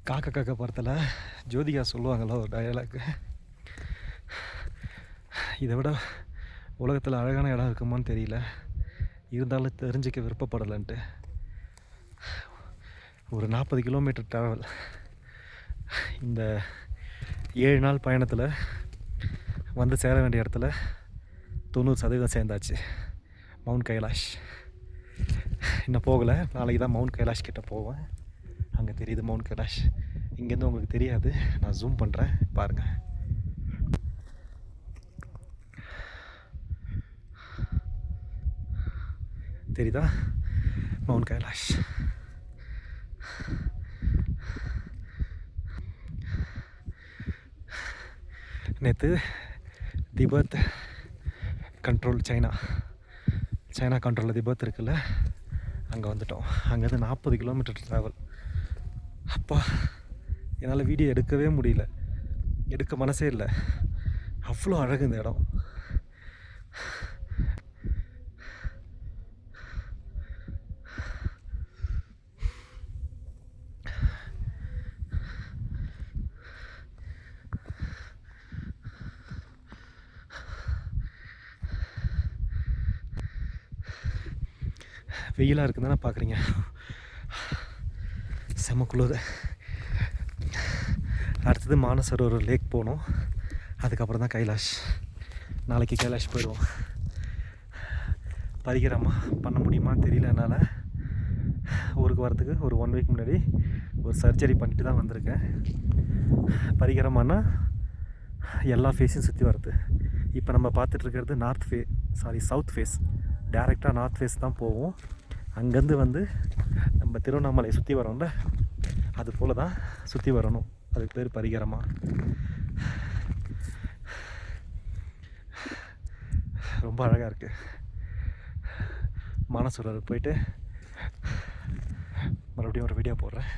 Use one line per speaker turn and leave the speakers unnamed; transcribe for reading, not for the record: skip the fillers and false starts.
காக்கா காக்கா படத்தில் ஜோதிகா சொல்லுவாங்களோ ஒரு டயலாக்கு, இதை விட உலகத்தில் அழகான இடம் இருக்குமான்னு தெரியல, இருந்தாலும் தெரிஞ்சிக்க விருப்பப்படலைன்ட்டு. ஒரு 40 கிலோமீட்டர் ட்ராவல். இந்த 7 நாள் பயணத்தில் வந்து சேர வேண்டிய இடத்துல 90% சேர்ந்தாச்சு. மவுண்ட் கைலாஷ் இன்னும் போகலை. நாளைக்கு தான் மவுண்ட் கைலாஷ் கிட்டே போவேன். அங்கே தெரியுது மவுண்ட் கைலாஷ். இங்கேருந்து உங்களுக்கு தெரியாது, நான் ஜூம் பண்ணுறேன் பாருங்கள். தெரியுதா மவுண்ட் கைலாஷ்? நேற்று திபெத் கண்ட்ரோல், சைனா கண்ட்ரோலில் திபெத் இருக்குல்ல, அங்கே வந்துட்டோம். அங்கேருந்து 40 கிலோமீட்டர் ட்ராவல். அப்பா, என்னால் வீடியோ எடுக்கவே முடியல, எடுக்க மனசே இல்லை. அவ்வளோ அழகு இந்த இடம். வெயிலாக இருக்குன்னு தானே பார்க்குறீங்க, செம குளிர். அடுத்தது மானசரோவர் லேக் போகணும், அதுக்கப்புறம் தான் கைலாஷ். நாளைக்கு கைலாஷ் போயிடுவோம். பரிகிரமா பண்ண முடியுமான்னு தெரியல என்னால். ஊருக்கு வரத்துக்கு ஒரு 1 வீக் முன்னாடி ஒரு சர்ஜரி பண்ணிட்டு தான் வந்திருக்கேன். பரிகிரமானா எல்லா ஃபேஸையும் சுற்றி வர்றது. இப்போ நம்ம பார்த்துட்ருக்கிறது சவுத் ஃபேஸ். டேரெக்டாக நார்த் ஃபேஸ் தான் போவோம். அங்கேருந்து வந்து நம்ம திருவண்ணாமலை சுற்றி வரோம்ல, அது போல் தான் சுற்றி வரணும். அதுக்கு பேர் பரிகிரமா. ரொம்ப அழகாக இருக்குது. மானசரோவர் போயிட்டு மறுபடியும் ஒரு வீடியோ போடுறேன்.